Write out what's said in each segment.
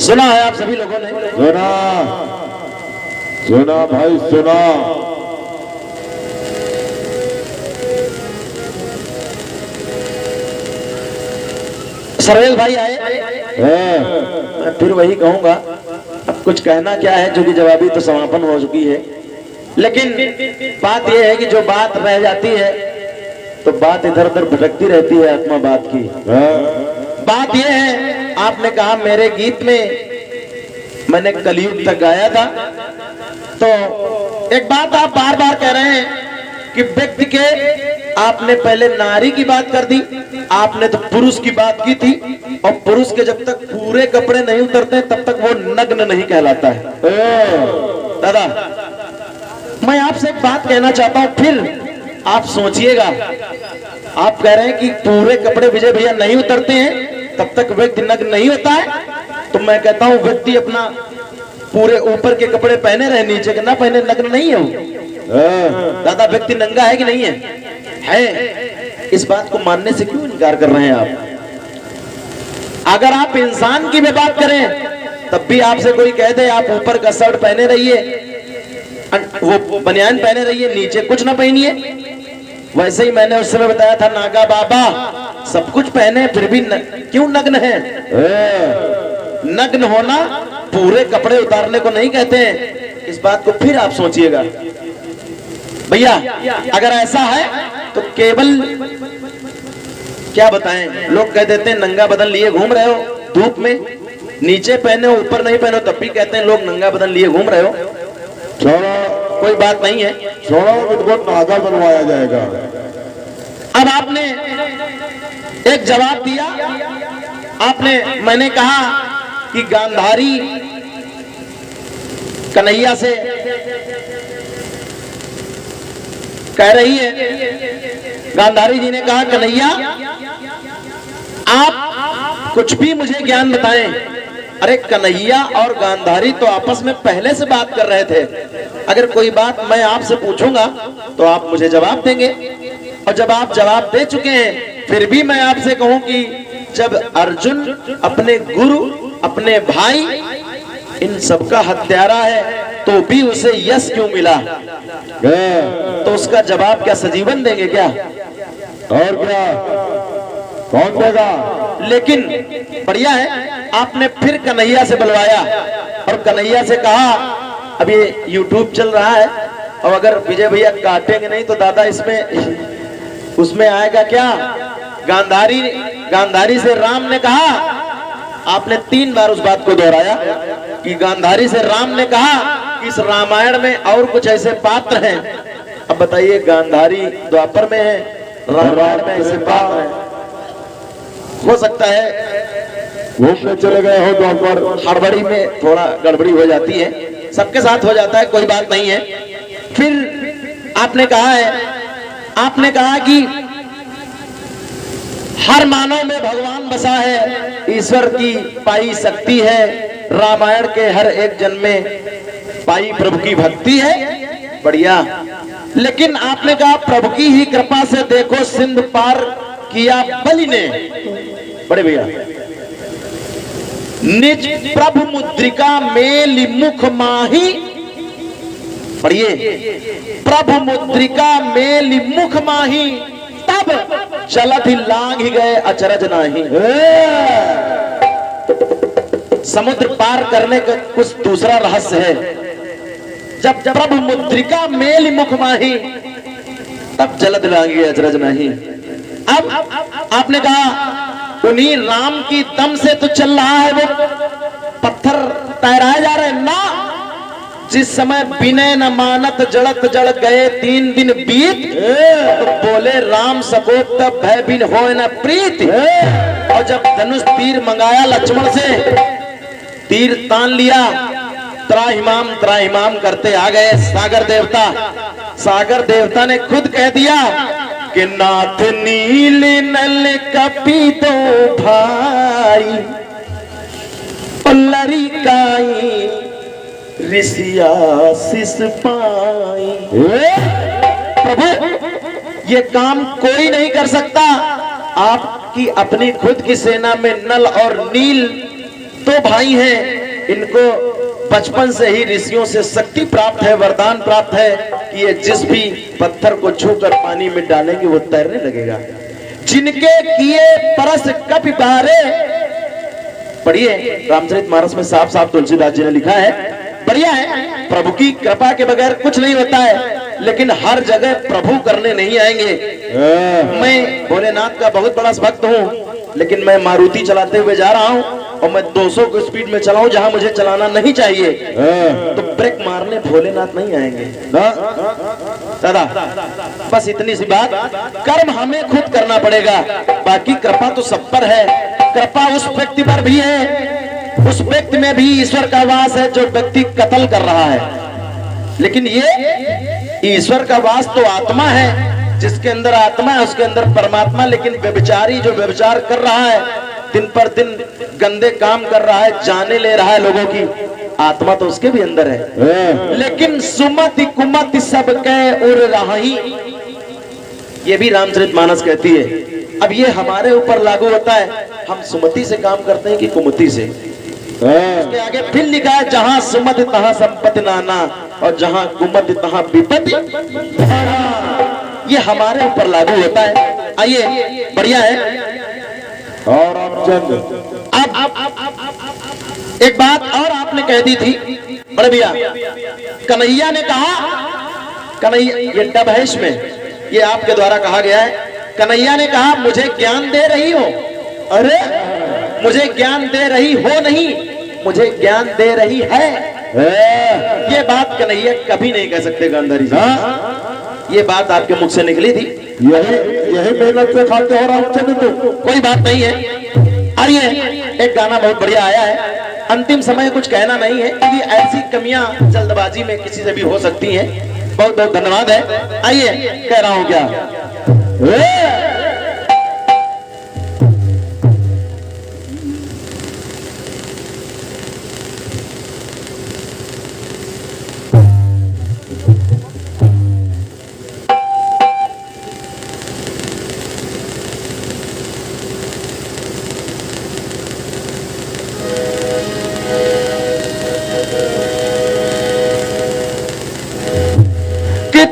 सुना है आप सभी लोगों ने। सुना सुना भाई सुना। सरवेल भाई आए, मैं फिर वही कहूंगा, अब कुछ कहना क्या है, जो कि जवाबी तो समापन हो चुकी है। लेकिन बात यह है कि जो बात रह जाती है तो बात इधर उधर भटकती रहती है आत्मा बात की। बात यह है, आपने कहा मेरे गीत में मैंने कलयुग तक गाया था, तो एक बात आप बार बार कह रहे हैं कि व्यक्ति के, आपने पहले नारी की बात कर दी, आपने तो पुरुष की बात की थी, और पुरुष के जब तक पूरे कपड़े नहीं उतरते तब तक वो नग्न नहीं कहलाता है। दादा मैं आपसे एक बात कहना चाहता हूं, फिर आप सोचिएगा। आप कह रहे हैं कि पूरे कपड़े विजय भैया नहीं उतरते हैं तब तक व्यक्ति नग्न नहीं होता है, तो मैं कहता हूं व्यक्ति अपना पूरे ऊपर के कपड़े पहने रहे, नीचे के ना पहने, नग्न नहीं है वो। दादा व्यक्ति नंगा है कि नहीं है? है। इस बात को मानने से क्यों इनकार कर रहे हैं आप? अगर आप इंसान की भी बात करें तब भी आपसे कोई कह दे आप ऊपर का शर्ट पहने रहिए, वो बनियान पहने रहिए, नीचे कुछ ना पहनिए, वैसे ही मैंने उस समय बताया था नागा बाबा सब कुछ पहने फिर भी क्यों नग्न है? नग्न होना पूरे कपड़े उतारने को नहीं कहते हैं। इस बात को फिर आप सोचिएगा भैया। अगर ऐसा है तो केवल क्या बताएं, लोग कह देते हैं नंगा बदन लिए घूम रहे हो धूप में, नीचे पहने हो ऊपर नहीं पहने हो तब भी कहते हैं लोग नंगा बदन लिए घूम रहे हो। छोड़ो, कोई बात नहीं है, छोड़ो, इनको नागा बनवाया जाएगा। अब आपने एक जवाब दिया, आपने, मैंने कहा कि गांधारी कन्हैया से कह रही है, गांधारी जी ने कहा कन्हैया आप कुछ भी मुझे ज्ञान बताएं। अरे कन्हैया और गांधारी तो आपस में पहले से बात कर रहे थे, अगर कोई बात मैं आपसे पूछूंगा तो आप मुझे जवाब देंगे, और जब आप जवाब दे चुके हैं फिर भी मैं आपसे कहूं कि जब अर्जुन अपने गुरु अपने भाई इन सबका हत्यारा है तो भी उसे यश क्यों मिला? तो उसका जवाब क्या सजीवन देंगे क्या? और क्या, कौन देगा? लेकिन बढ़िया है, आपने फिर कन्हैया से बुलवाया और कन्हैया से कहा अब ये YouTube चल रहा है, और अगर विजय भैया काटेंगे नहीं तो दादा इसमें उसमें आएगा क्या? गांधारी से राम ने कहा, आपने 3 बार उस बात को दोहराया कि गांधारी से राम ने कहा कि इस रामायण में और कुछ ऐसे पात्र हैं। अब बताइए, गांधारी द्वापर में है, रामायण में ऐसे पात्र हैं, हो सकता है घूमने चले गए हो द्वापर, हड़बड़ी में थोड़ा गड़बड़ी हो जाती है, सबके साथ हो जाता है, कोई बात नहीं है। फिर आपने कहा है, आपने कहा कि हर मानव में भगवान बसा है, ईश्वर की पाई शक्ति है, रामायण के हर एक जन्म में पाई प्रभु की भक्ति है। बढ़िया, लेकिन आपने कहा प्रभु की ही कृपा से देखो सिंध पार किया बलि ने। बड़े भैया, निज प्रभु मुद्रिका मेल मुख माही, पढ़िए, प्रभु मुद्रिका मेल मुख माही, तब चलत ही लांग ही गए अचरज नाही। समुद्र पार करने का कुछ दूसरा रहस्य है, जब प्रभु मुद्रिका मेल मुख माही तब जलद लांगी अचरज नहीं। अब आपने कहा उन्हीं राम की दम से तो चल रहा है वो पत्थर तैराए जा रहे ना, जिस समय विनय न मानत जड़त जड़ गए 3 दिन बीत, तो बोले राम सकोप तब भय बिन होए न प्रीत। और जब धनुष तीर मंगाया लक्ष्मण से, तीर तान लिया, त्राहिमाम करते आ गए सागर देवता। सागर देवता ने खुद कह दिया कि नाथ नील नल कपी दो भाई, लरिकाई ऋषिया शिष पाई। प्रभु ये काम कोई नहीं कर सकता, आपकी अपनी खुद की सेना में नल और नील तो भाई हैं, इनको बचपन से ही ऋषियों से शक्ति प्राप्त है, वरदान प्राप्त है कि ये जिस भी पत्थर को छूकर पानी में डालेंगे वो तैरने लगेगा। जिनके किए परस कपि बारे, पढ़िए रामचरितमानस में साफ साफ तुलसीदास जी ने लिखा है। बढ़िया है, प्रभु की कृपा के बगैर कुछ नहीं होता है, लेकिन हर जगह प्रभु करने नहीं आएंगे। मैं भोलेनाथ का बहुत बड़ा भक्त हूँ, लेकिन मैं मारुति चलाते हुए जा रहा हूँ और मैं 200 की स्पीड में चलाऊं जहां मुझे चलाना नहीं चाहिए, तो ब्रेक मारने भोलेनाथ नहीं आएंगे दादा। बस इतनी सी बात, कर्म हमें खुद करना पड़ेगा, बाकी कृपा तो सब पर है। कृपा उस व्यक्ति पर भी है, उस व्यक्ति में भी ईश्वर का वास है जो व्यक्ति कत्ल कर रहा है, लेकिन ये ईश्वर का वास तो आत्मा है, जिसके अंदर आत्मा है उसके अंदर परमात्मा। लेकिन व्यभिचारी जो व्यभिचार कर रहा है, दिन पर दिन गंदे काम कर रहा है, जाने ले रहा है लोगों की, आत्मा तो उसके भी अंदर है। लेकिन सुमति कुमति सब कह उर रही, ये भी रामचरितमानस कहती है। अब ये हमारे ऊपर लागू होता है, हम सुमति से काम करते हैं कि कुमति से। उसके आगे फिर लिखा है, जहां सुमति तहां संपत्ति नाना और जहां कुमति तहां विपत्ति। ये हमारे ऊपर लागू होता है। आइए, बढ़िया है। और रामचंद्र, अब एक बात और आपने कह दी थी बड़े भैया, कन्हैया ने कहा, कन्हैया ये डब है इसमें, ये आपके द्वारा कहा गया है। कन्हैया ने कहा मुझे ज्ञान दे रही हो, अरे मुझे ज्ञान दे रही हो नहीं, मुझे ज्ञान दे रही है। ये बात कन्हैया कभी नहीं कह सकते गांधारी जी, ये बात आपके मुख से निकली थी। यही मेहनत से खाते हो रामचंद्र तुम। कोई बात नहीं है। अरे एक गाना बहुत बढ़िया आया है, अंतिम समय कुछ कहना नहीं है, क्योंकि ऐसी कमियां जल्दबाजी में किसी से भी हो सकती हैं। बहुत बहुत धन्यवाद है। आइए, कह रहा हूं क्या,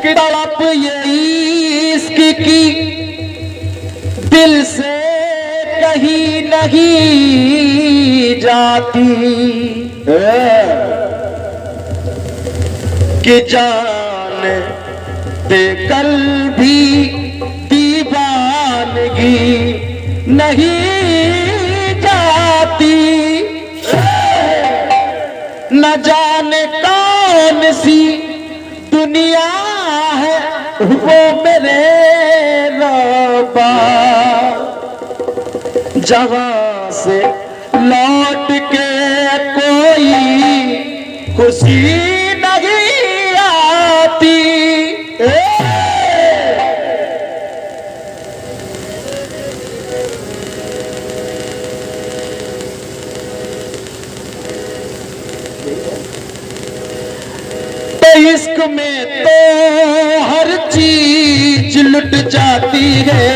तड़प ये इश्क की दिल से कहीं नहीं जाती, कि जान देकर भी दीवानगी नहीं जाती। न जाने कौन सी दुनिया है वो मेरे रब्बा, जहां से लौट के कोई खुशी नहीं आती। इश्क में तो हर चीज लुट जाती है,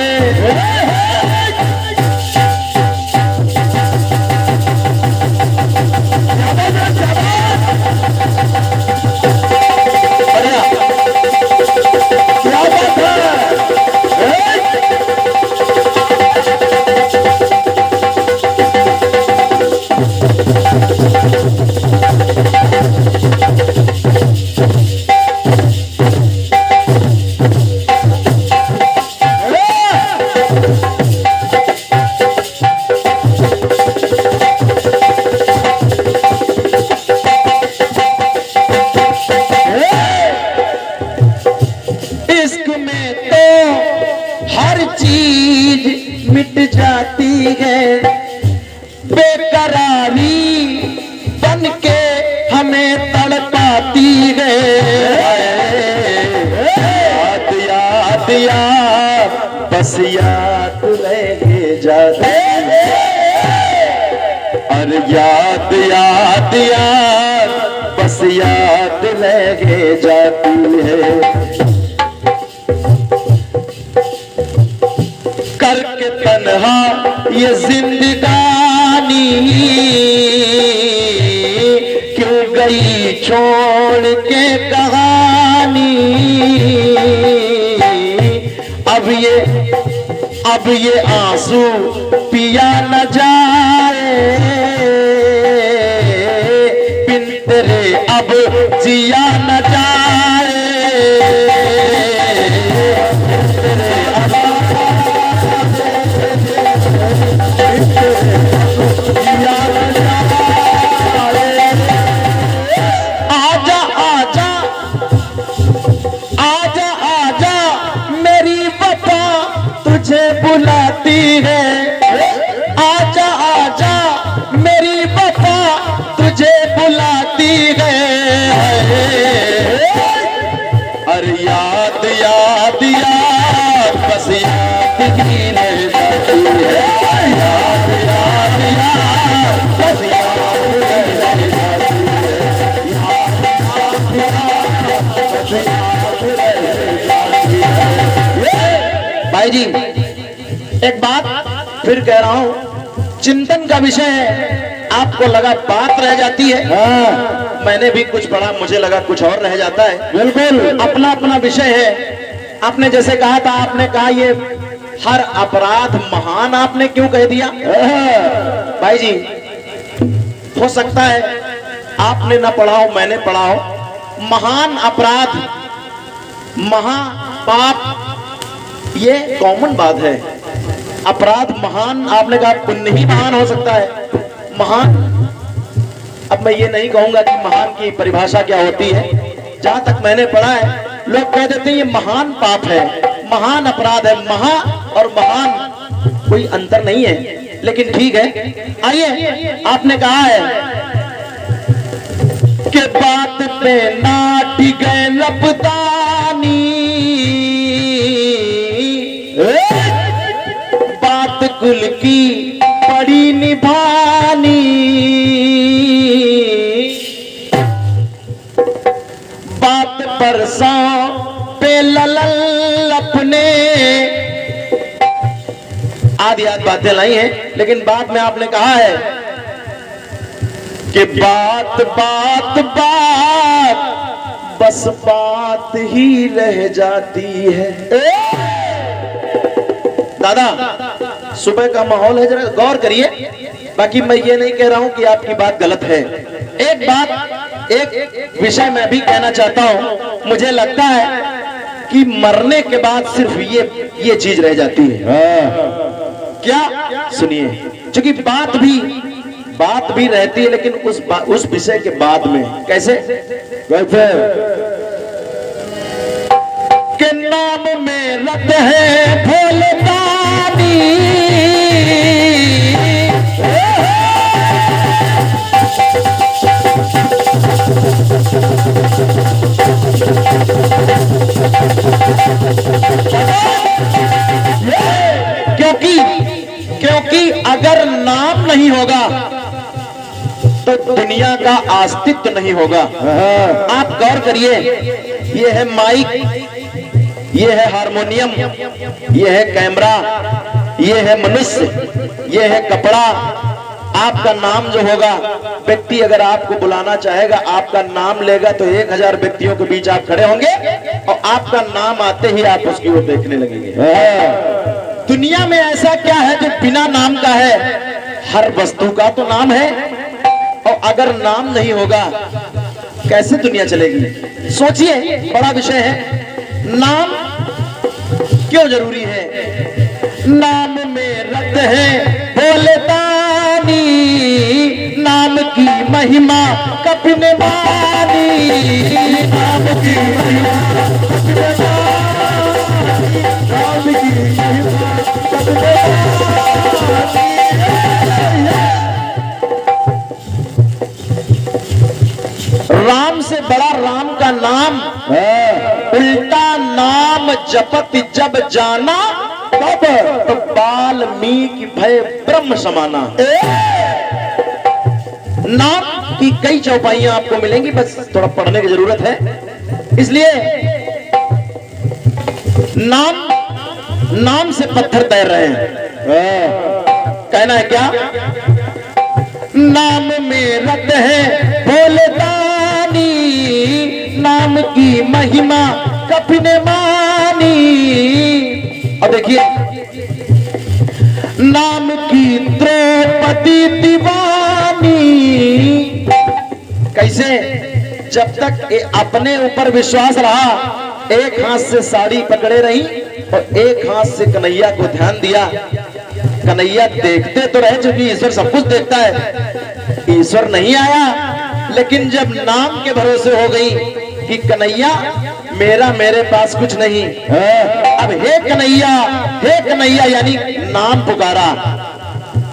मिट जाती है। बेकरारी बन के हमें तड़पाती है। याद याद याद बस याद रह जाती है। अरे याद याद याद बस याद रह जाती है। करके तन्हा ये जिंदगानी छोड़ के कहानी, अब ये आंसू पिया न जाए, बिन तेरे अब जिया न जाए। आजा आजा आजा आजा मेरी वफा तुझे बुलाती है, आजा आजा मेरी वफा तुझे बुलाती है। अरे याद याद याद बस याद ही रह जाती है, याद याद याद बस याद ही रह जाती है, याद याद बस याद रह जाती है। भाई जी एक बात फिर कह रहा हूं, चिंतन का विषय है, आपको लगा बात रह जाती है, मैंने भी कुछ पढ़ा, मुझे लगा कुछ और रह जाता है। बिल्कुल अपना अपना विषय है। आपने जैसे कहा था, आपने कहा ये हर अपराध महान, आपने क्यों कह दिया? भाई जी हो सकता है आपने ना पढ़ा हो, मैंने पढ़ा हो, महान अपराध महापाप ये कॉमन बात है। अपराध महान, आपने कहा पुण्य ही महान हो सकता है। महान, अब मैं ये नहीं कहूंगा कि महान की परिभाषा क्या होती है, जहां तक मैंने पढ़ा है लोग कह देते हैं ये महान पाप है, महान अपराध है। महा और महान कोई अंतर नहीं है, लेकिन ठीक है। आइए, आपने कहा है कि बात पे नाट गए लपदानी, बात कुल की पड़ी निभानी, बात परसों पे ललल अपने, आधी आधी बातें लाई हैं, लेकिन बाद में आपने कहा है कि बात बात बात बस बात ही रह जाती है। दादा सुबह का माहौल है, जरा गौर करिए। बाकी मैं ये नहीं कह रहा हूं कि आपकी बात गलत है। एक बात, एक विषय मैं भी कहना चाहता हूं। मुझे लगता है कि मरने के बाद सिर्फ ये चीज रह जाती है। क्या? सुनिए, क्योंकि बात भी रहती है, लेकिन उस विषय के बाद में कैसे के नाम में रत है भोलेदानी, क्योंकि अगर नाम नहीं होगा तो दुनिया का अस्तित्व नहीं होगा। आप गौर करिए, ये है माइक, ये है हारमोनियम, ये है कैमरा, ये है मनुष्य, ये है कपड़ा। आपका नाम जो होगा, व्यक्ति अगर आपको बुलाना चाहेगा, आपका नाम लेगा तो 1000 व्यक्तियों के बीच आप खड़े होंगे और आपका नाम आते ही आप उसकी ओर देखने लगेंगे। दुनिया में ऐसा क्या है जो बिना नाम का है? हर वस्तु का तो नाम है, और अगर नाम नहीं होगा कैसे दुनिया चलेगी? सोचिए, बड़ा विषय है। नाम क्यों जरूरी है? नाम में रत है भोलेदानी, नाम की महिमा कभी न मानी, नाम की महिमा कभी न मानी, नाम की महिमा कभी न मानी। राम से बड़ा राम का नाम, उल्टा नाम जपत जब जाना, तब तो वाल्मीकि भय ब्रह्म समाना। नाम की कई चौपाइयां आपको मिलेंगी, बस थोड़ा पढ़ने की जरूरत है। इसलिए नाम से पत्थर तैर रहे हैं। कहना है क्या? नाम में रत है भोलेदानी, की महिमा कभी ने मानी। और देखिए, नाम की द्रौपदी दीवानी। कैसे? जब तक अपने ऊपर विश्वास रहा, एक हाथ से साड़ी पकड़े रही और एक हाथ से कन्हैया को ध्यान दिया। कन्हैया देखते तो रहे, क्योंकि ईश्वर सब कुछ देखता है। ईश्वर नहीं आया, लेकिन जब नाम के भरोसे हो गई कि कन्हैया मेरे पास कुछ नहीं, अब हे कन्हैया यानी नाम पुकारा।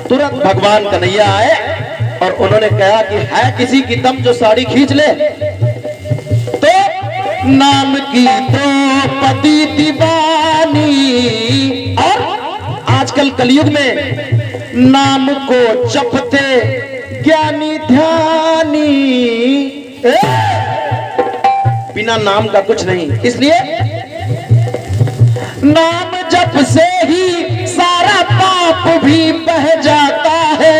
तुरंत भगवान कन्हैया आए और उन्होंने कहा कि है किसी की दम जो साड़ी खींच ले। तो नाम की द्रौपदी दीवानी। और आजकल कलयुग में नाम को जपते ज्ञानी ध्यानी। बिना नाम का कुछ नहीं, इसलिए नाम जप से ही सारा पाप भी बह जाता है।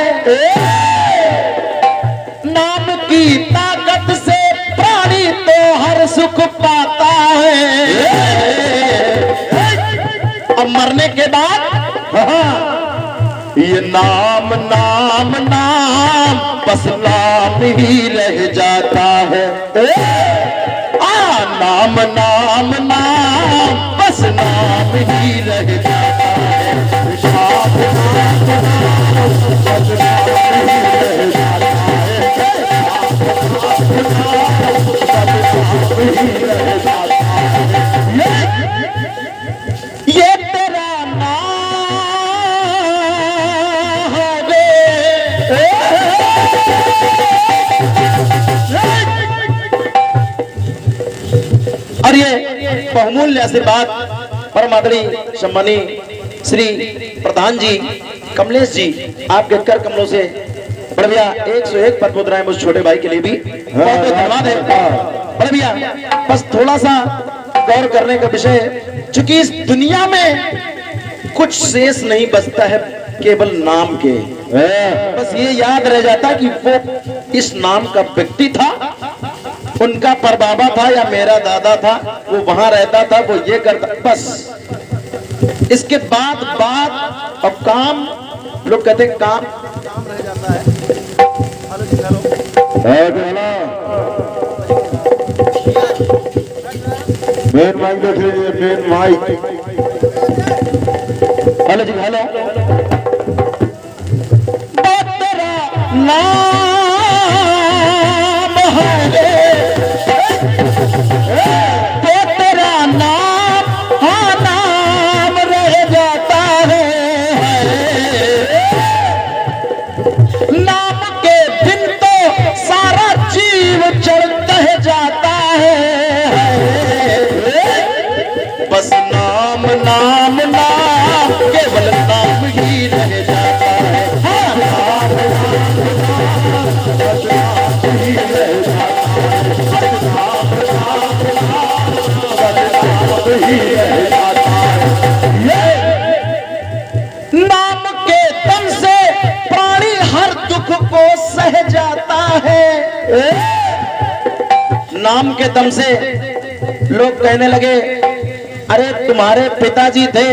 नाम की ताकत से प्राणी तो हर सुख पाता है। अब मरने के बाद ये नाम नाम नाम बस नाम ही रह जाता है। नाम नाम नाम बस नाम ही रह जाता है। नाम नाम नाम बस नाम ही रह जाता है। ये तेरा नाम है। और ये बहुमूल्य आशीर्वाद परम आदरणीय सम्मानीय श्री प्रधान जी कमलेश जी, आपके कर कमलों से बड़े भैया 101 पद मुद्राएं मुझ छोटे भाई के लिए भी बहुत बहुत धन्यवाद है। बड़े भैया, बस थोड़ा सा गौर करने का विषय, चूंकि इस दुनिया में कुछ शेष नहीं बचता है केवल नाम के। बस ये याद रह जाता कि वो इस नाम का व्यक्ति था, उनका परबाबा था या मेरा दादा था, वो वहां रहता था, वो ये करता, बस। इसके बाद बात और काम, लोग कहते हैं काम रह जाता है। मेन माइक देख लीजिए, मेन माइक। हेलो जी, हेलो। तेरा नाम है, बस नाम नाम नाम केवल नाम ही रह जाता है। नाम नाम नाम बस नाम ही रह जाता है। नाम नाम नाम बस नाम ही रह जाता है। नाम के दम से प्राणी हर दुख को सह जाता है। नाम के दम से लोग कहने लगे, अरे तुम्हारे पिताजी थे,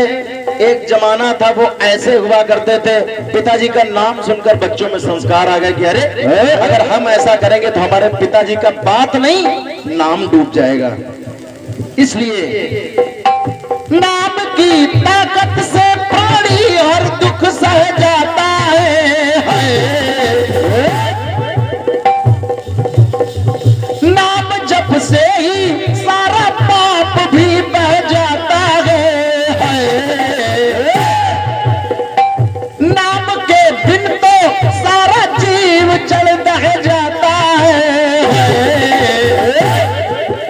एक जमाना था वो ऐसे हुआ करते थे। पिताजी का नाम सुनकर बच्चों में संस्कार आ गए कि अरे अगर हम ऐसा करेंगे तो हमारे पिताजी का बात नहीं, नाम डूब जाएगा। इसलिए नाम की ताकत से प्राणी हर दुख सह जाता है। नाम जप से ही सारा पाप भी बह जाता है। नाम के बिन तो सारा जीव चल दह जाता है।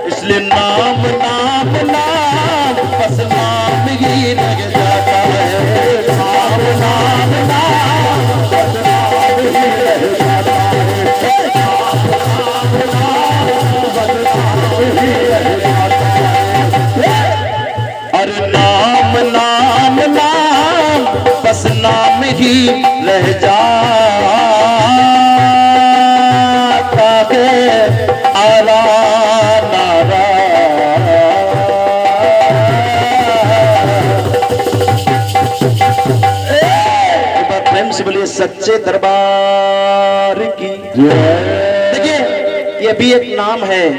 इसलिए नाम नाम नाम बस नाम ही रह जाता है। नाम नाम नाम बस नाम ही सच्चे दरबार की। देखिए ये भी एक नाम है,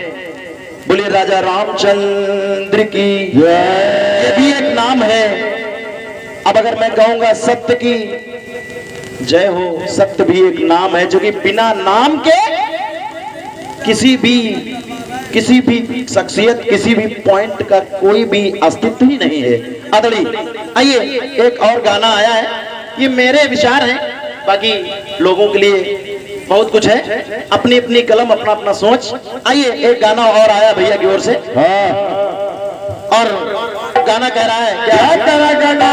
बोले राजा रामचंद्र की, ये भी एक नाम है। अब अगर मैं कहूंगा सत्य की जय हो, सत्य भी एक नाम है जो कि बिना नाम के किसी भी शख्सियत, किसी भी पॉइंट का कोई भी अस्तित्व ही नहीं है। अदड़ी आइए, एक और गाना आया है, ये मेरे विचार हैं, बाकी लोगों के लिए बहुत कुछ है, अपनी अपनी कलम, अपना अपना सोच। आइए एक गाना और आया भैया की ओर से, और गाना कह रहा है क्या तेरा गाना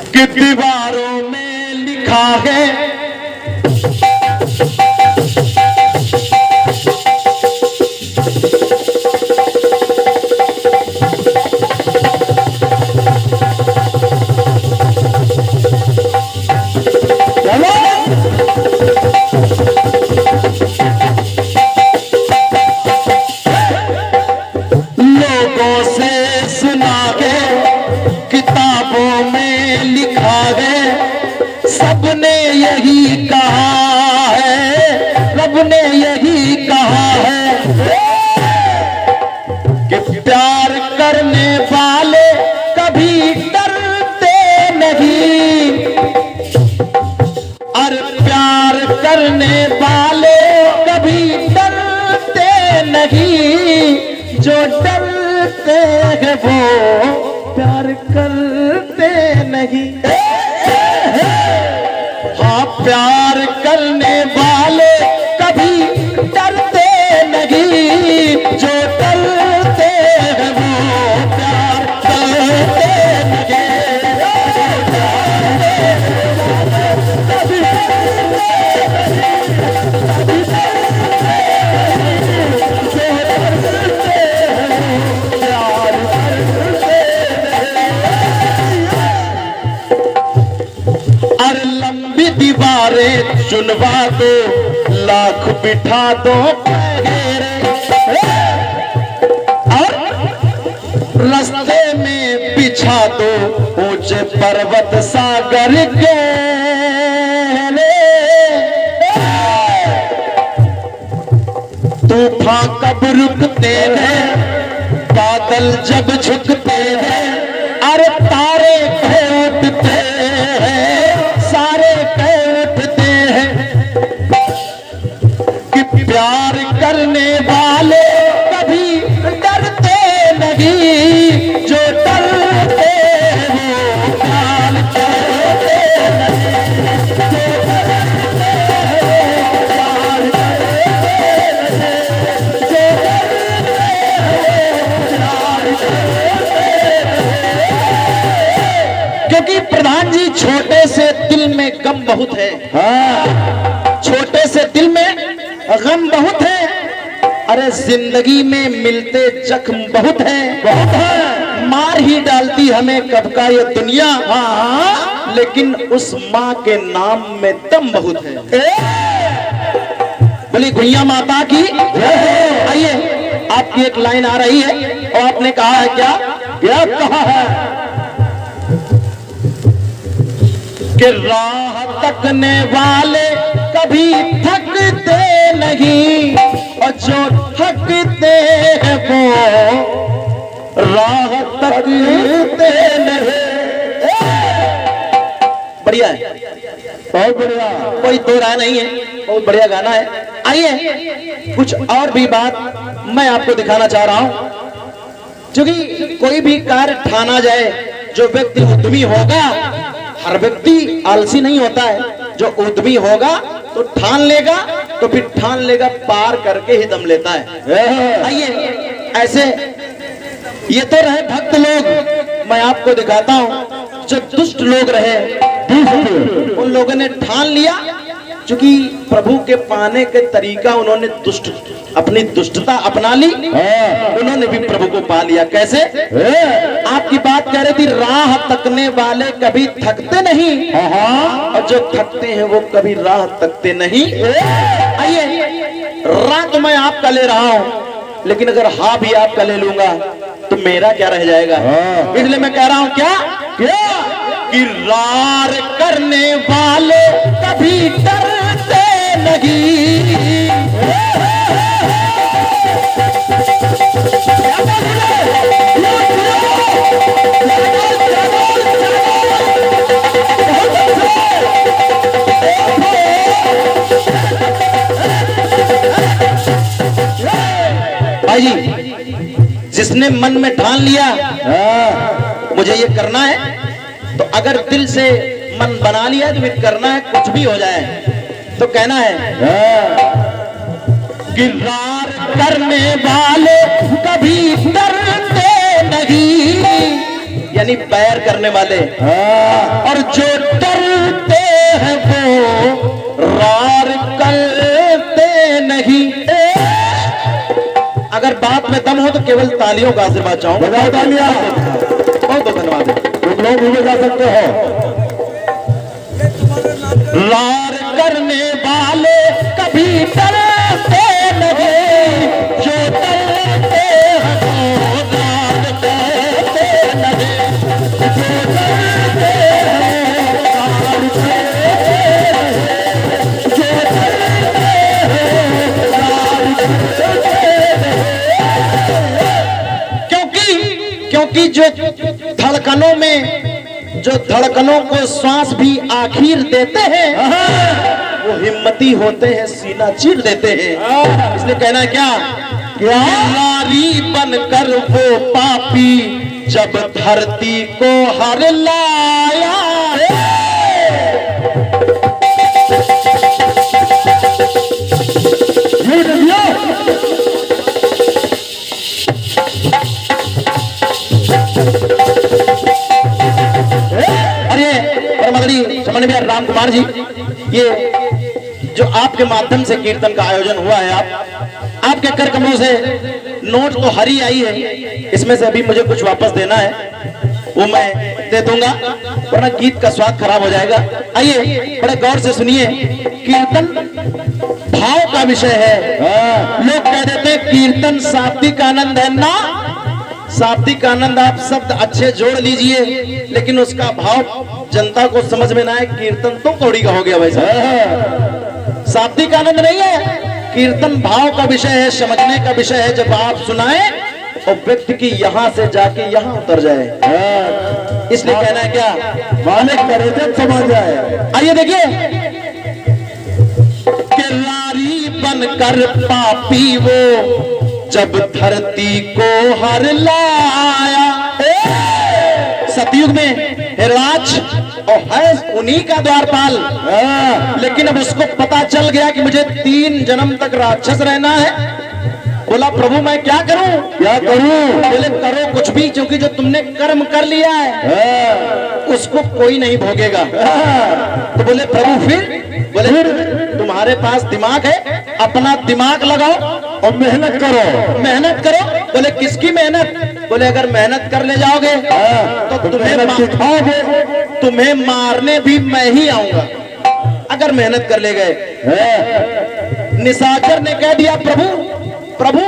कि दीवारों में लिखा है लोगों से सुना है, किताबों में लिखा है, सबने यही कहा है, रब ने यही कहा है कि प्यार करने वाले कभी डरते नहीं, और प्यार करने वाले कभी डरते नहीं, जो डरते हैं वो प्यार करते नहीं। हाँ, प्यार करने वाले कभी डरते नहीं, जो डरते हैं वो प्यार करते नहीं। दीवारें चुनवा दो, लाख बिठा दो और रास्ते में बिछा दो ऊंचे पर्वत सागर के। तूफान कब रुकते हैं, बादल जब झुकते हैं, अरे तारे उठते हैं, सारे उठते हैं, कि प्यार करने वाले कभी डरते नहीं, जो डरते हैं वो प्यार करते नहीं, जो डरते हैं वो प्यार करते नहीं, जो डरते हैं वो प्यार करते नहीं। क्योंकि प्रधान जी छोटे से दिल में गम बहुत है। हाँ, छोटे से दिल में गम बहुत है, अरे जिंदगी में मिलते जख्म बहुत है, मार ही डालती हमें कब का ये दुनिया। हाँ, लेकिन उस माँ के नाम में दम बहुत है। बोली गुइया माता की। आइए आपकी एक लाइन आ रही है और आपने कहा है क्या कहा है कि राह तकने वाले कभी थकते नहीं, और जो थकते हैं वो राह तकते नहीं। बढ़िया है, बहुत बढ़िया, कोई दो राय नहीं है, बहुत बढ़िया गाना है। आइए कुछ और भी बात मैं आपको दिखाना चाह रहा हूं, क्योंकि कोई भी कार्य ठाना जाए, जो व्यक्ति उद्यमी होगा, हर व्यक्ति आलसी नहीं होता है, जो उद्यमी होगा तो ठान लेगा, तो फिर ठान लेगा पार करके ही दम लेता है। आइए ऐसे ये तो रहे भक्त लोग, मैं आपको दिखाता हूं जो दुष्ट लोग रहे, उन लोगों ने ठान लिया, क्योंकि प्रभु के पाने के तरीका उन्होंने अपनी दुष्टता अपना ली, उन्होंने भी प्रभु को पा लिया। कैसे? आपकी बात कह रही थी, राह तकने वाले कभी थकते नहीं, और जो थकते हैं वो कभी राह तकते नहीं। आइए राह तो मैं आपका ले रहा हूं, लेकिन अगर हाँ भी आपका ले लूंगा तो मेरा क्या रह जाएगा। इसलिए मैं कह रहा हूं क्या कि रार करने वाले कभी डरते नहीं। भाई जी, जिसने मन में ठान लिया मुझे ये करना है, तो अगर दिल से मन बना लिया तो फिर करना है, कुछ भी हो जाए तो कहना है कि रार करने वाले कभी डरते नहीं, यानी बैर करने वाले, और जो डरते हैं वो रार करते नहीं। अगर बात में दम हो तो केवल तालियों का आशीर्वाद चाहूं। बजाओ तालियां। बहुत बहुत धन्यवाद। तुम लोग भी बजा सकते हो। रार करने वाले कभी डरते नहीं, जो डरते हैं वो रार करते नहीं, जो डरते हैं रार करते नहीं, जो डरते हैं रार करते नहीं। क्योंकि जो धड़कनों को श्वास भी आखिर देते हैं, वो हिम्मती होते हैं, सीना चीर देते हैं। इसलिए कहना है क्या नारी बनकर वो पापी जब धरती को हर लाया। समझ में राम कुमार जी, ये जो आपके माध्यम से कीर्तन का आयोजन हुआ है, आपके कर कमलों से नोट तो हरी आई है, इसमें से अभी मुझे कुछ वापस देना है, वो मैं दे दूंगा, वरना गीत का स्वाद खराब हो जाएगा। आइए बड़े गौर से सुनिए। कीर्तन भाव का विषय है। लोग कह देते हैं कीर्तन शाब्दिक आनंद है ना, शाब्दिक आनंद आप शब्द अच्छे जोड़ लीजिए, लेकिन उसका भाव जनता को समझ में ना आए, कीर्तन तो कौड़ी का हो गया वैसा। शाब्दिक आनंद नहीं है, कीर्तन भाव का विषय है, समझने का विषय है। जब आप सुनाए और व्यक्ति की यहां से जाके यहां उतर जाए, इसलिए कहना है क्या मालिक करे जब समझ जाए। आइए देखिए कि लारी बनकर पापी वो जब धरती को हर लाया। सतयुग में हिरणाक्ष और है उन्हीं का द्वारपाल, लेकिन अब उसको पता चल गया कि मुझे 3 जन्म तक राक्षस रहना है। बोला प्रभु मैं क्या करूं, क्या करूं? बोले करो कुछ भी, क्योंकि जो तुमने कर्म कर लिया है उसको कोई नहीं भोगेगा। तो बोले प्रभु फिर? बोले तुम्हारे पास दिमाग है, अपना दिमाग लगाओ और मेहनत करो। मेहनत करो। बोले किसकी मेहनत? बोले अगर मेहनत कर ले जाओगे तो तुम्हें मारने भी मैं ही आऊंगा, अगर मेहनत कर ले गए। निशाचर ने कह दिया प्रभु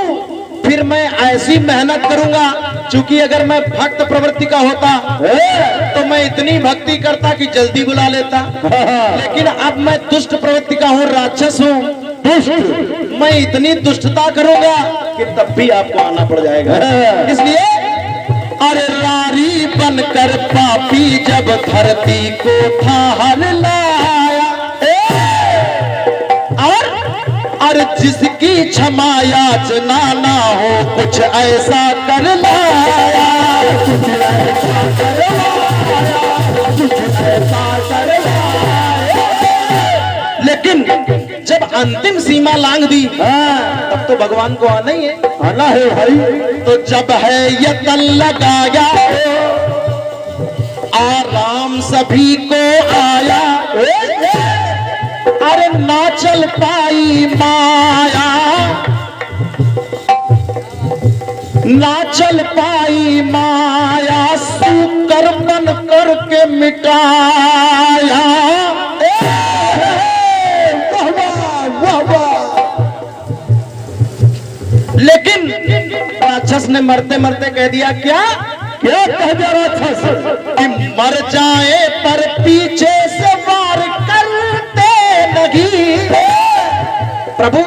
फिर मैं ऐसी मेहनत करूंगा, क्योंकि अगर मैं भक्त प्रवृत्ति का होता तो मैं इतनी भक्ति करता कि जल्दी बुला लेता, लेकिन अब मैं दुष्ट प्रवृत्ति का हूँ, राक्षस हूँ, दुष्ट। मैं इतनी दुष्टता करूंगा कि तब भी आपको आना पड़ जाएगा। इसलिए अरे रारी बनकर पापी जब धरती को था हर लाया, और जिसकी क्षमा याचना ना हो कुछ ऐसा कर लाया, कुछ ऐसा कर लाया, कुछ ऐसा कर लाया। लेकिन जब अंतिम सीमा लांघ दी तब तो भगवान को आना ही है, आना है भाई। तो जब है यतन लगाया आराम सभी को आया, अरे ना चल पाई माया, ना चल पाई माया, सूकर बन करके मिटाया। लेकिन ने मरते मरते कह दिया क्या क्या कह दिया राक्षस? कि मर जाए पर पीछे से वार करते नहीं। प्रभु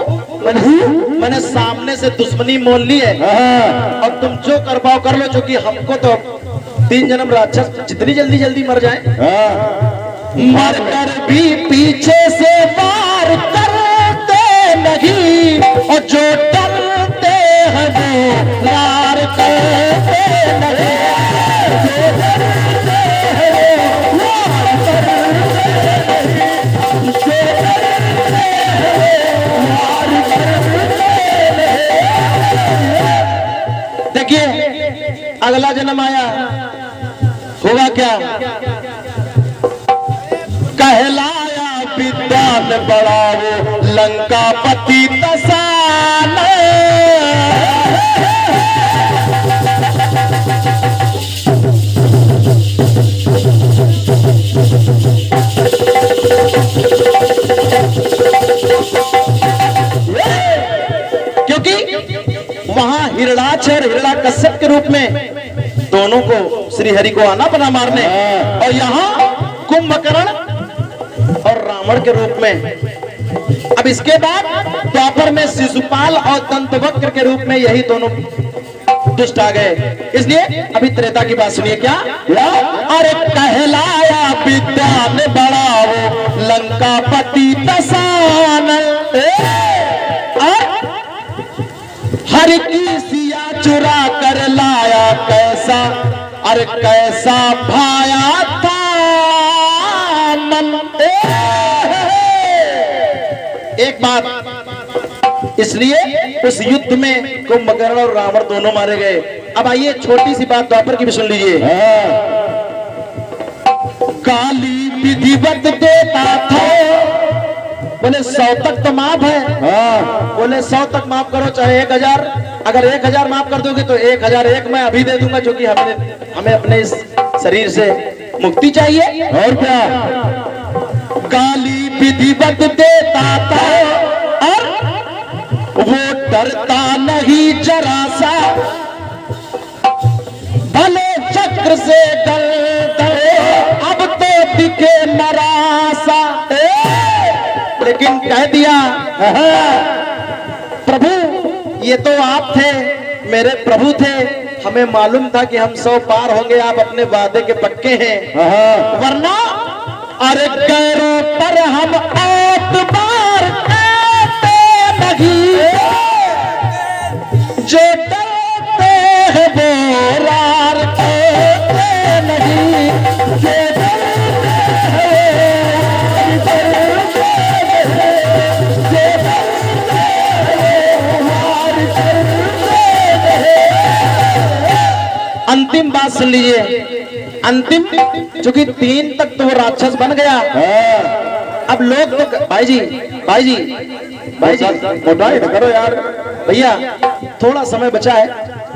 मैंने सामने से दुश्मनी मोल ली है और तुम जो कर पाओ कर लो, क्योंकि हमको तो 3 जन्म राक्षस जितनी जल्दी जल्दी मर जाए। मर कर भी पीछे से वार करते नहीं और जो डरते हैं वो वार करते नहीं। देखिए अगला जन्म आया होगा क्या? कहलाया विद्वान बड़ा वो लंकापति दशान। क्योंकि वहां हिरणाक्ष और हिरण्याकश्यप के रूप में दोनों को श्री हरि को आना बना मारने, और यहाँ कुंभकर्ण और रावण के रूप में। अब इसके बाद द्वापर में शिशुपाल और दंतवक्र के रूप में यही दोनों दुष्ट आ गए। इसलिए अभी त्रेता की बात सुनिए क्या? अरे कहलाया विद्वान बड़ा वो लंकापति दशान। हर की सिया चुरा कर लाया कैसा, अरे कैसा भाया था मन। एक बात, इसलिए उस युद्ध में कुंभकर्ण और रावण दोनों मारे गए। अब आइए छोटी सी बात द्वापर की भी सुन लीजिए। गाली विधिवत देता था, बोले 100 तक तो माफ है। बोले 100 तक माफ करो, चाहे 1000। अगर 1000 माफ कर दोगे तो 1001 मैं अभी दे दूंगा, क्योंकि हमें अपने इस शरीर से मुक्ति चाहिए। और क्या? गाली विधिवत देता था और वो डरता नहीं जरा सा, भले चक्र से डर अब तो दिखे नरासा। लेकिन कह दिया प्रभु ये तो आप थे, मेरे प्रभु थे, हमें मालूम था कि हम 100 पार होंगे, आप अपने वादे के पक्के हैं। वरना अरे गैरों पर हम एतबार करते नहीं, जो डरते हैं वो रार करते नहीं। अंतिम बात सुन लीजिए, अंतिम, क्योंकि 3 तक तो वो राक्षस बन गया। अब लोग तो भाई जी मोटाई न करो यार। भैया थोड़ा समय बचा है,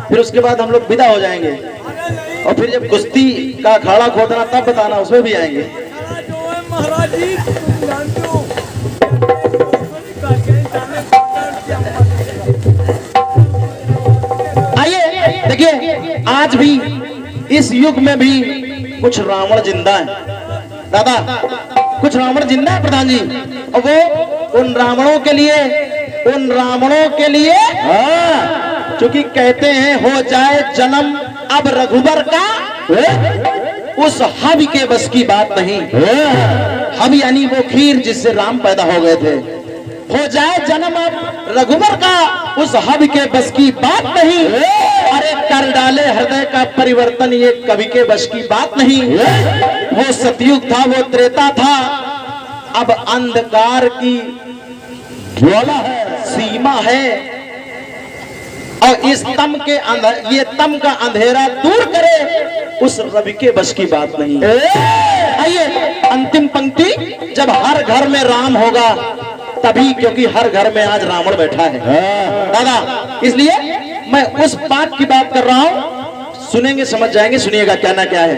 फिर उसके बाद हम लोग विदा हो जाएंगे, और फिर जब कुश्ती का अखाड़ा खोदना तब बताना, उसमें भी आएंगे। महाराज जी आइए देखिए, आज भी इस युग में भी कुछ रावण जिंदा है। दादा कुछ रावण जिंदा है प्रधान जी, और वो उन रावणों के लिए क्योंकि कहते हैं हो जाए जन्म अब रघुबर का, उस हवि के बस की बात नहीं। हवि यानी वो खीर जिससे राम पैदा हो गए थे। हो जाए जन्म अब रघुबर का, उस हवि के बस की बात नहीं। अरे कर डाले हृदय का परिवर्तन, ये कवि के बस की बात नहीं। वो सतयुग था, वो त्रेता था, अब अंधकार की ज्वाला है, सीमा है, और इस तम का अंधेरा दूर करे, उस रवि के बस की बात नहीं। आइए अंतिम पंक्ति, जब हर घर में राम होगा तभी, क्योंकि हर घर में आज रावण बैठा है दादा। इसलिए मैं उस बात की बात कर रहा हूं, सुनेंगे समझ जाएंगे। सुनिएगा क्या ना क्या है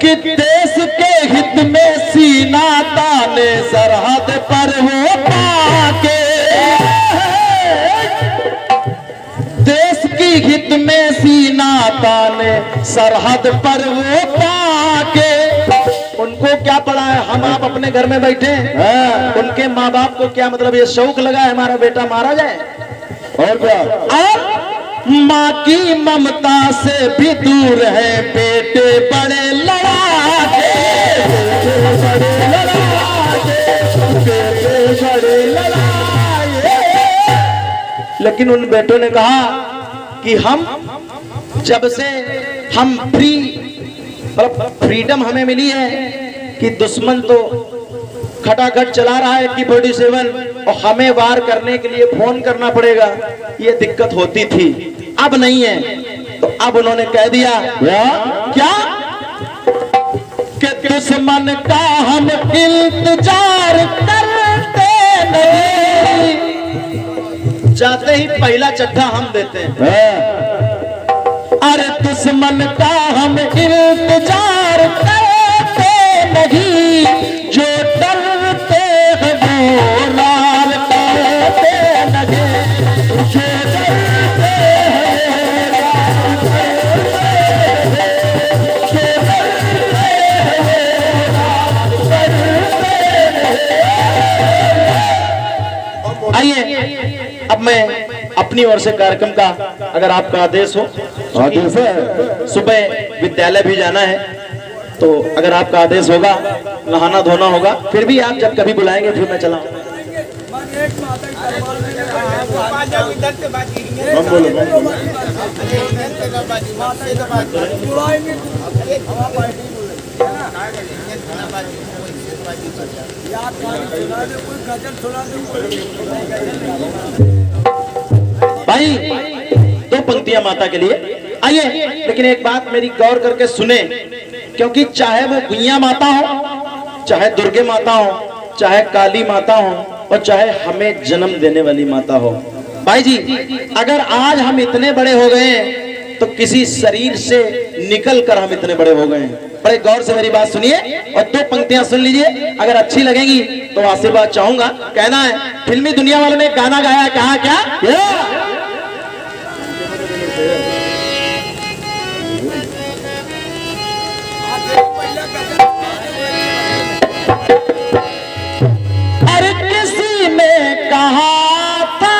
कि देश के हित में सीना ताने सरहद पर वो पाके, देश की हित में सीना ताने सरहद पर वो पाके। उनको क्या पड़ा है, हम आप अपने घर में बैठे हैं, उनके माँ बाप को क्या मतलब ये शौक लगा है हमारा बेटा मारा जाए? और क्या? अब माँ की ममता से भी दूर है बेटे बड़े लड़ाके, बड़े लड़ाके। लेकिन उन बेटों ने कहा कि हम जब से हम मतलब फ्रीडम हमें मिली है कि दुश्मन तो खटाखट चला रहा है AK-47 और हमें वार करने के लिए फोन करना पड़ेगा, ये दिक्कत होती थी, अब नहीं है। तो अब उन्होंने कह दिया क्या कि दुश्मन का हम इंतजार करते नहीं, जाते ही पहला चट्टा हम देते हैं। अरे दुश्मन का हम इंतजार करते नहीं, जो डरते हैं वो लाल करते लगे, जो डरते हैं लाल करते लगे। आइए अब मैं अपनी ओर से कार्यक्रम का अगर आपका आदेश हो, आदेश है, सुबह विद्यालय भी जाना है, तो अगर आपका आदेश होगा नहाना धोना होगा, फिर भी आप जब कभी बुलाएंगे फिर मैं चला। हम बोलो भाई 2 पंक्तियां माता के लिए। आइए, लेकिन एक बात मेरी गौर करके सुने, क्योंकि चाहे वो गुइया माता हो, चाहे दुर्गे माता हो, चाहे काली माता हो, और चाहे हमें जन्म देने वाली माता हो, भाई जी अगर आज हम इतने बड़े हो गए हैं तो किसी शरीर से निकल कर हम इतने बड़े हो गए हैं। बड़े गौर से मेरी बात सुनिए और 2 पंक्तियां सुन लीजिए, अगर अच्छी लगेंगी तो आशीर्वाद चाहूंगा। कहना है, फिल्मी दुनिया वालों ने गाना गाया है, कहा क्या? अरे किसी ने कहा था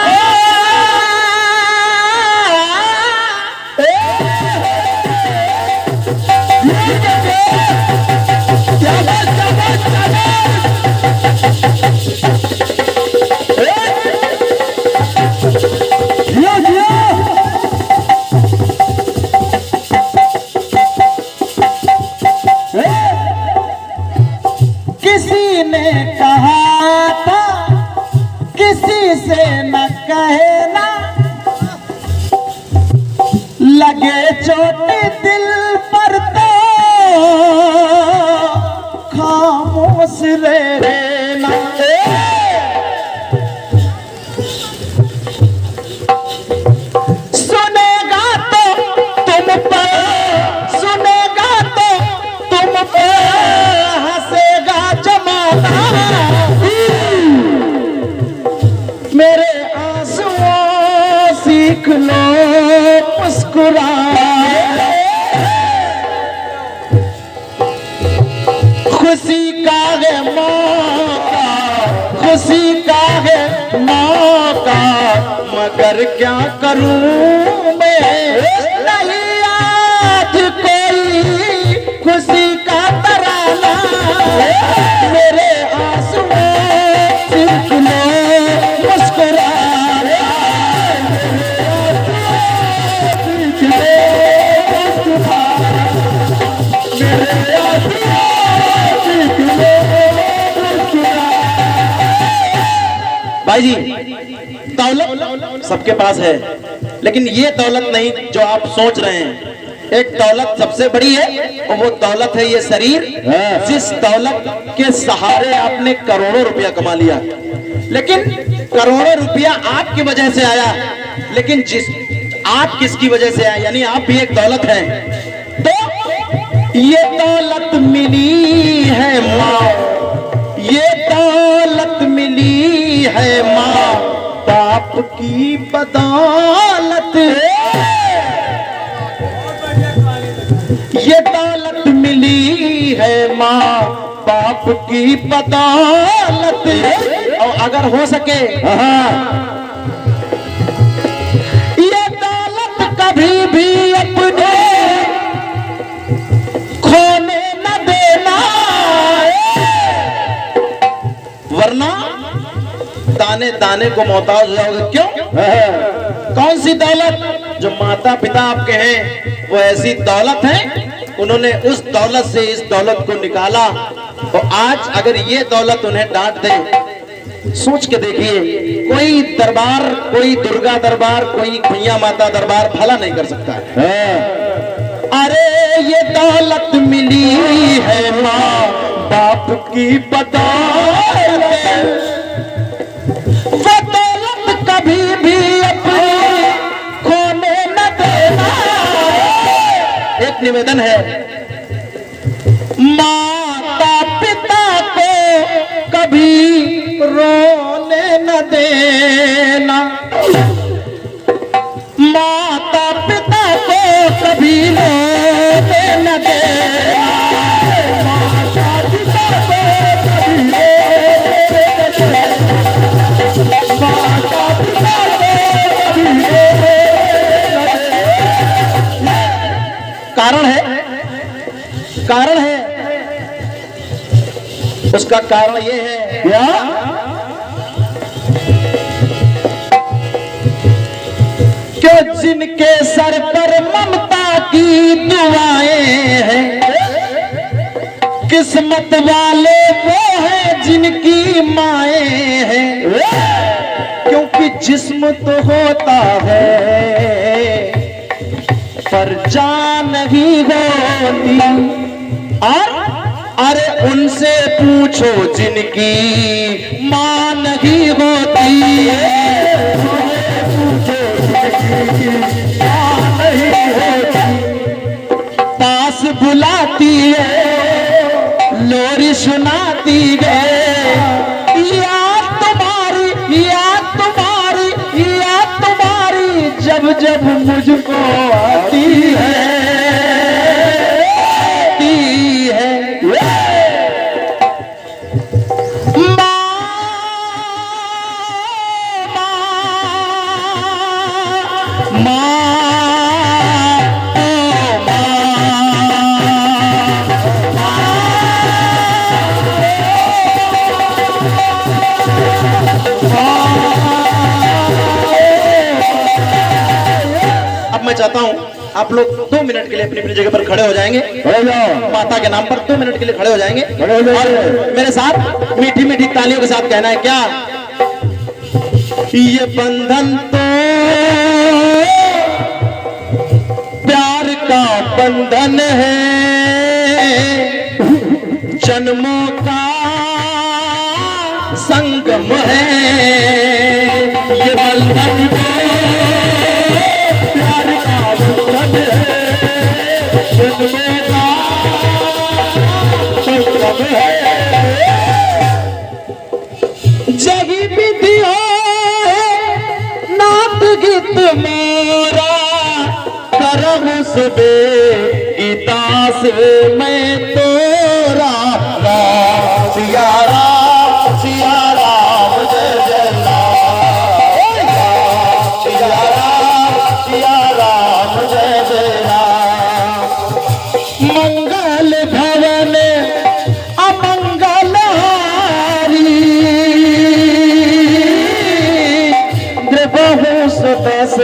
किसी ने कहा था किसी से न कहना, लगे चोट दिल पर तो खामोश रहना। सुनेगा तो तुम पर, सुनेगा तो तुम पर हंसेगा जमाना, मेरे आंसुओं सीख लो मुस्कुराना। खुशी का है मौका, खुशी का है मौका, मगर क्या करूं मैं, नहीं आज कोई खुशी का तराना, मेरे आंसुओं सीख लो मुस्कुराना, सीख लो मुस्कुराना, मेरे आंसुओं सीख लो मुस्कुराना। भाई जी दौलत सबके पास है, लेकिन ये दौलत नहीं जो आप सोच रहे हैं। एक दौलत सबसे बड़ी है और वो दौलत है ये शरीर, जिस दौलत के सहारे आपने करोड़ों रुपया कमा लिया। लेकिन करोड़ों रुपया आपकी वजह से आया, लेकिन आप किसकी वजह से आए, यानी आप भी एक दौलत हैं। तो ये दौलत मिली है माँ, ये दौलत मिली है माँ बाप की बदौलत। दौलत मिली है माँ बाप की बदौलत। और अगर हो सके ये दौलत कभी भी अपने खोने न देना, वरना दाने दाने को मोहताज हो जाओगे। क्यों? कौन सी दौलत? जो माता पिता आपके हैं वो ऐसी दौलत है, उन्होंने उस दौलत से इस दौलत को निकाला। और आज अगर ये दौलत उन्हें डांट दे, सोच के देखिए, कोई दरबार, कोई दुर्गा दरबार, कोई भैया माता दरबार भला नहीं कर सकता है। अरे ये दौलत मिली है माँ बाप की बदौलत, वो दौलत कभी भी अपने खोने न देना। एक निवेदन है, माता पिता को कभी रोने न देना, माता पिता को कभी रोने न देना, माता पिता को कभी रोने न देना, माता पिता को कभी रोने न देना। कारण है, कारण है, उसका कारण ये है क्या? कि जिनके सर पर ममता की दुआएं हैं, किस्मत वाले वो हैं जिनकी माएं हैं। क्योंकि जिस्म तो होता है पर जान नहीं होती, और अरे उनसे पूछो जिनकी मां नहीं होती, पूछो जिनकी मां नहीं होती। पास बुलाती है, लोरी सुनाती है, याद तुम्हारी, याद तुम्हारी, याद तुम्हारी जब जब मुझको आती है, आती है। मैं चाहता हूं आप लोग 2 मिनट के लिए अपनी अपनी जगह पर खड़े हो जाएंगे, माता के नाम पर 2 मिनट के लिए खड़े हो जाएंगे और मेरे साथ मीठी मीठी तालियों के साथ कहना है क्या? ये बंधन तो प्यार का बंधन है, जन्मों का संगम है। ये बंधन प्यार का बंधन है, जन्मों का संगम है। जही विधि हो नाथ गीत मोरा, करहु सबे गीता से मैं तोरा। सिया राम जय जय राम, सिया राम जय जय राम। मंगल भवन अमंगल हारी, द्रवहु सदस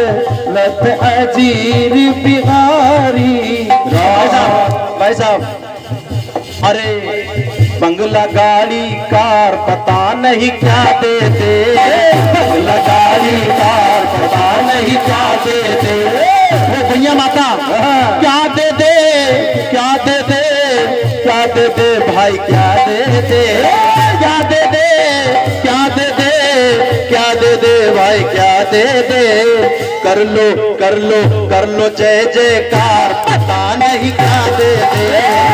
लत अजीर बिहारी। भाई साहब, अरे बंगला गाड़ी कार पता नहीं क्या देते, बंगला गाड़ी कार पता नहीं क्या देते। वो भैया माता क्या दे दे, क्या दे दे, क्या दे दे भाई, क्या दे दे, क्या दे दे, क्या दे दे, क्या दे दे भाई, क्या दे दे। कर लो कर लो कर लो जय जयकार, पता नहीं क्या दे दे।